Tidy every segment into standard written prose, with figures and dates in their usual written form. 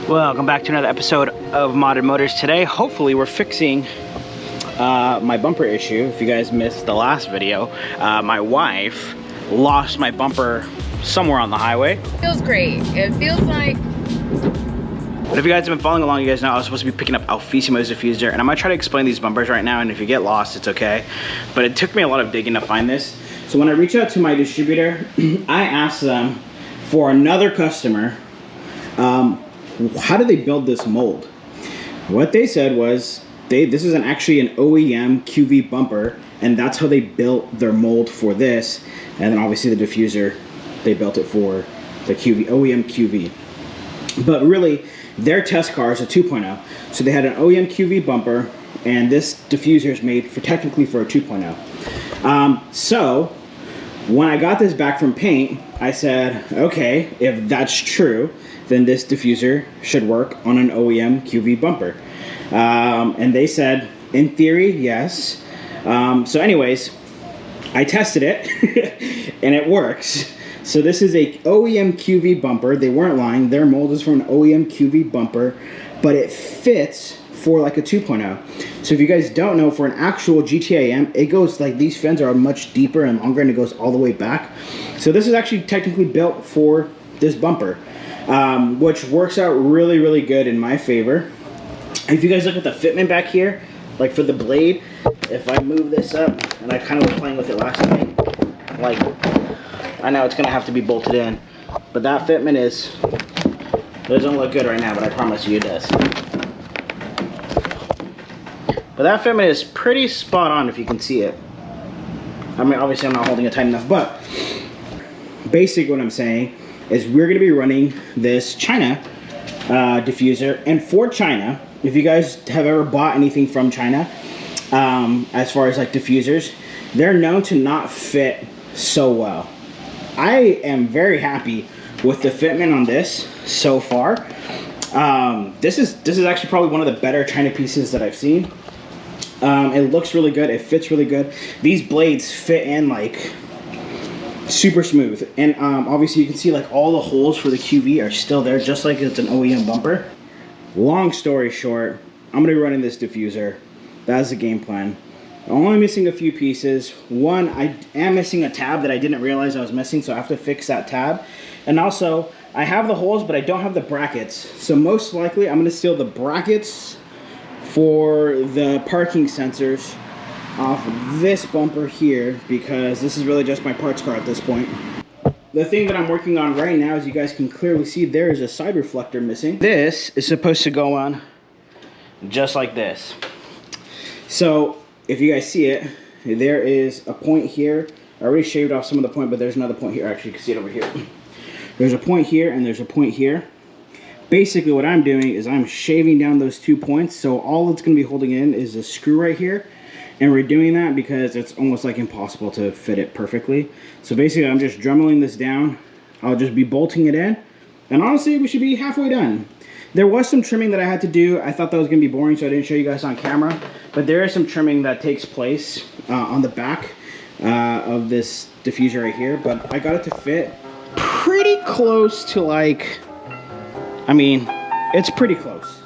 Welcome back to another episode of Modern Motors. Today, hopefully we're fixing my bumper issue. If you guys missed the last video, my wife lost my bumper somewhere on the highway. Feels great. It feels like... But if you guys have been following along, you guys know I was supposed to be picking up Alfa Romeo Diffuser, and I'm gonna try to explain these bumpers right now, and if you get lost, it's okay. But it took me a lot of digging to find this. So when I reached out to my distributor, I asked them for another customer, how do they build this mold? What they said was, this is actually an OEM QV bumper, and that's how they built their mold for this. And then obviously the diffuser, they built it for the OEM QV. But really, their test car is a 2.0. So they had an OEM QV bumper, and this diffuser is made technically for a 2.0. So when I got this back from paint, I said, okay, if that's true, then this diffuser should work on an OEM QV bumper. And they said, in theory, yes. So anyways, I tested it, and it works. So this is a OEM QV bumper. They weren't lying. Their mold is from an OEM QV bumper, but it fits for like a 2.0. So if you guys don't know, for an actual GTAm, it goes like, these fins are much deeper and longer, and it goes all the way back. So this is actually technically built for this bumper, which works out really, really good in my favor. If you guys look at the fitment back here, like for the blade, if I move this up, and I kind of was playing with it last night, like, I know it's gonna have to be bolted in, but that fitment doesn't look good right now, but I promise you it does. But that fitment is pretty spot on if you can see it. I mean, obviously I'm not holding it tight enough, but basically what I'm saying is we're gonna be running this China diffuser. And for China, if you guys have ever bought anything from China, as far as like diffusers, they're known to not fit so well. I am very happy with the fitment on this so far. This is actually probably one of the better China pieces that I've seen. It looks really good. It fits really good. These blades fit in like super smooth, and obviously you can see like all the holes for the QV are still there, just like it's an OEM bumper. Long story short, I'm gonna be running this diffuser. That's the game plan. I'm only missing a few pieces. One, I am missing a tab that I didn't realize I was missing, so I have to fix that tab. And also, I have the holes, but I don't have the brackets. So most likely, I'm gonna steal the brackets for the parking sensors off of this bumper here, because this is really just my parts car at this point. The thing that I'm working on right now, as you guys can clearly see, there is a side reflector missing. This is supposed to go on just like this. So if you guys see it, there is a point here. I already shaved off some of the point, but there's another point here. Actually, you can see it over here. There's a point here, and there's a point here. Basically, what I'm doing is I'm shaving down those 2 points, so all it's going to be holding in is a screw right here. And we're doing that because it's almost like impossible to fit it perfectly. So basically, I'm just dremeling this down. I'll just be bolting it in. And honestly, we should be halfway done. There was some trimming that I had to do. I thought that was going to be boring, so I didn't show you guys on camera. But there is some trimming that takes place on the back of this diffuser right here. But I got it to fit pretty close to like, I mean, it's pretty close.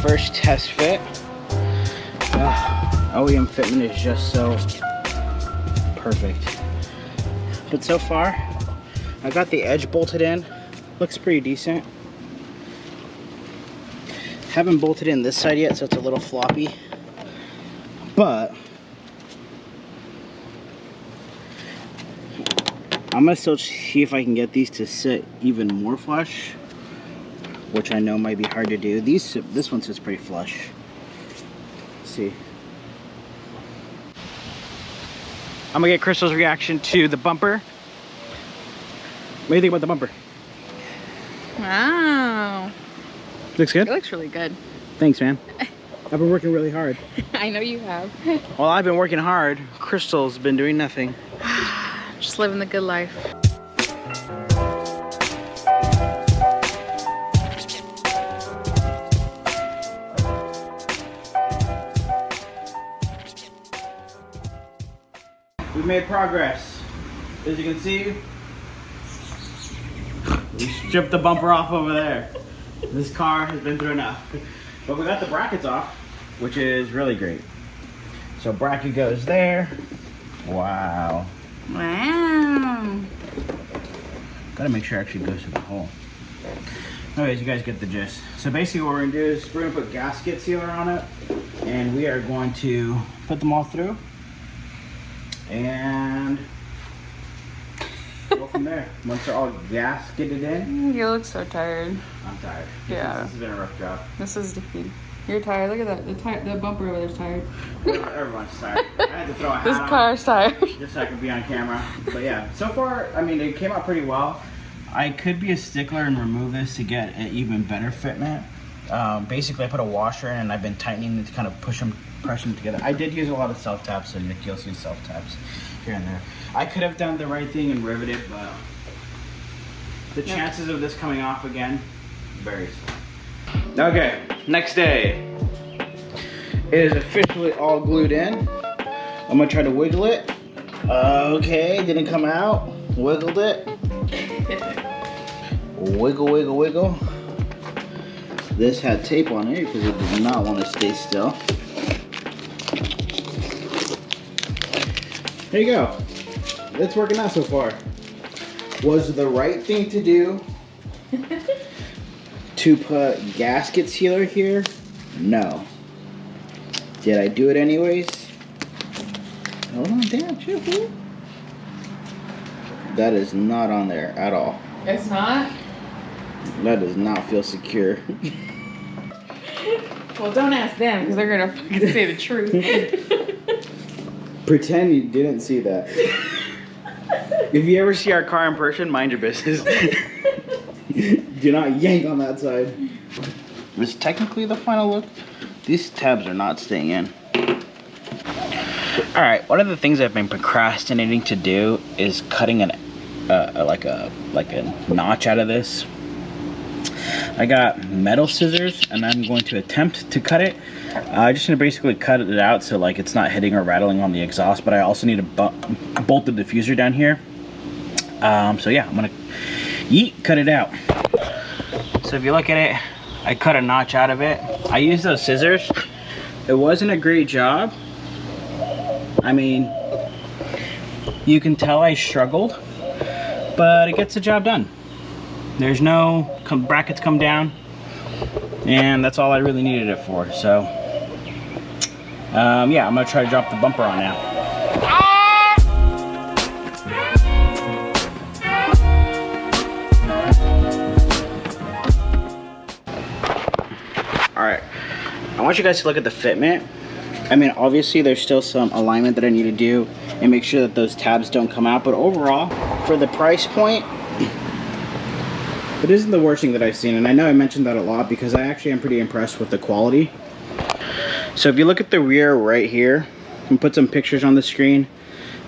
First test fit. OEM fitment is just so perfect. But so far, I got the edge bolted in. Looks pretty decent. Haven't bolted in this side yet, so it's a little floppy. But I'm gonna still see if I can get these to sit even more flush, which I know might be hard to do. This one sits pretty flush. Let's see. I'm gonna get Crystal's reaction to the bumper. What do you think about the bumper? Wow. Looks good? It looks really good. Thanks, man. I've been working really hard. I know you have. Well, I've been working hard. Crystal's been doing nothing. Just living the good life. we've made progress. As you can see, we stripped the bumper off over there. This car has been through enough. But we got the brackets off, which is really great. So bracket goes there. Wow. Wow. Gotta make sure it actually goes through the hole. Anyways, you guys get the gist. So basically what we're gonna do is we're gonna put gasket sealer on it, and we are going to put them all through and go from there. Once they're all gasketed in. You look so tired. I'm tired. Yeah. This has been a rough job. This is defeat. You're tired. Look at that. The bumper over there's tired. Everyone's tired. I had to throw a hat This on car's tired. just so I could be on camera. But yeah, so far, I mean, it came out pretty well. I could be a stickler and remove this to get an even better fitment. Basically, I put a washer in and I've been tightening it to kind of press them together. I did use a lot of self-taps, so you'll see self-taps here and there. I could have done the right thing and riveted, but the chances of this coming off again, very slim. Okay, next day. It is officially all glued in. I'm gonna try to wiggle it. Okay, didn't come out. Wiggled it. Wiggle, wiggle, wiggle. This had tape on it because it did not want to stay still. There you go. It's working out so far. Was the right thing to do to put gasket sealer here? No. Did I do it anyways? Hold on, damn, chill, fool. That is not on there at all. It's not? That does not feel secure. Well, don't ask them because they're gonna fucking say the truth. Pretend you didn't see that. If you ever see our car in person, mind your business. Do not yank on that side. This is technically the final look. These tabs are not staying in. Alright, one of the things I've been procrastinating to do is cutting like a notch out of this. I got metal scissors and I'm going to attempt to cut it. I'm just gonna basically cut it out so like it's not hitting or rattling on the exhaust, but I also need to bolt the diffuser down here. So yeah, I'm gonna cut it out. So if you look at it, I cut a notch out of it. I used those scissors. It wasn't a great job. I mean, you can tell I struggled, but it gets the job done. There's no brackets come down, and that's all I really needed it for. So, yeah, I'm gonna try to drop the bumper on now. All right, I want you guys to look at the fitment. I mean, obviously there's still some alignment that I need to do and make sure that those tabs don't come out, but overall, for the price point, it isn't the worst thing that I've seen, and I know I mentioned that a lot because I actually am pretty impressed with the quality. So if you look at the rear right here, and put some pictures on the screen,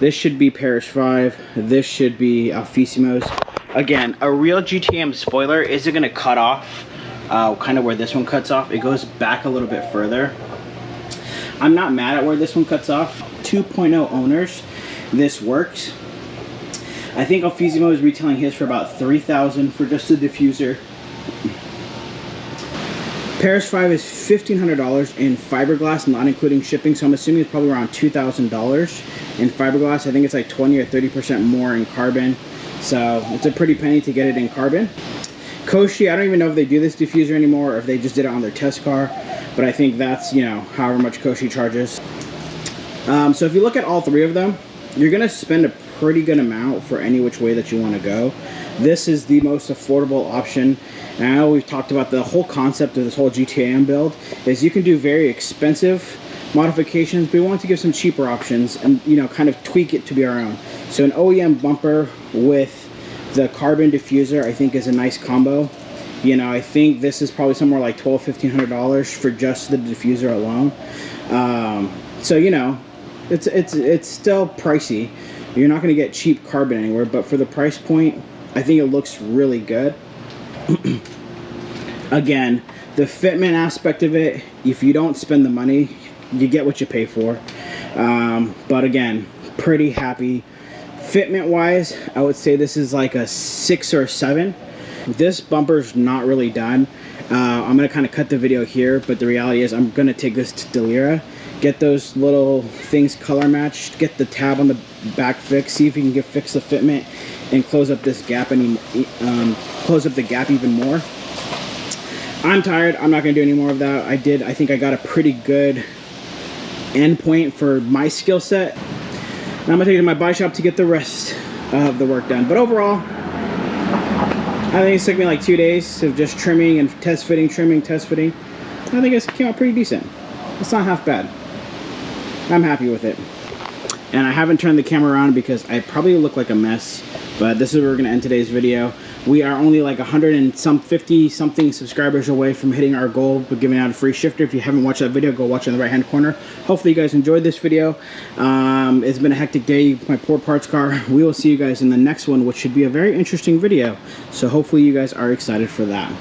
this should be Paris 5, this should be Alfisimo's. Again, a real GTAm spoiler isn't gonna cut off kind of where this one cuts off. It goes back a little bit further. I'm not mad at where this one cuts off. 2.0 owners, this works. I think Alfisimo is retailing his for about $3,000 for just the diffuser. Paris 5 is $1,500 in fiberglass, not including shipping, so I'm assuming it's probably around $2,000 in fiberglass. I think it's like 20 or 30% more in carbon, so it's a pretty penny to get it in carbon. Koshi, I don't even know if they do this diffuser anymore or if they just did it on their test car, but I think that's, you know, however much Koshi charges. So if you look at all three of them, you're gonna spend a pretty good amount for any which way that you want to go. This is the most affordable option. And I know we've talked about the whole concept of this whole GTAm build is you can do very expensive modifications, but we want to give some cheaper options and, you know, kind of tweak it to be our own. So an OEM bumper with the carbon diffuser I think is a nice combo. You know, I think this is probably somewhere like $1,200-$1,500 for just the diffuser alone. So, you know, it's still pricey. You're not going to get cheap carbon anywhere, but for the price point, I think it looks really good. Again, the fitment aspect of it, if you don't spend the money, you get what you pay for. But again, pretty happy. Fitment wise, I would say this is like a 6 or 7. This bumper's not really done. I'm gonna kind of cut the video here, but the reality is I'm gonna take this to Delira, get those little things color matched, get the tab on the back fixed, see if we can fix the fitment and close up this gap close up the gap even more. I'm tired. I'm not gonna do any more of that. I think I got a pretty good end point for my skill set. And I'm gonna take it to my bike shop to get the rest of the work done. But overall, I think it took me like 2 days of just trimming and test fitting, trimming, test fitting. I think it came out pretty decent. It's not half bad. I'm happy with it. And I haven't turned the camera around because I probably look like a mess, but this is where we're gonna end today's video. We are only like 150 something subscribers away from hitting our goal with giving out a free shifter. If you haven't watched that video, go watch it in the right hand corner. Hopefully you guys enjoyed this video. It's been a hectic day, my poor parts car. We will see you guys in the next one, which should be a very interesting video. So hopefully you guys are excited for that.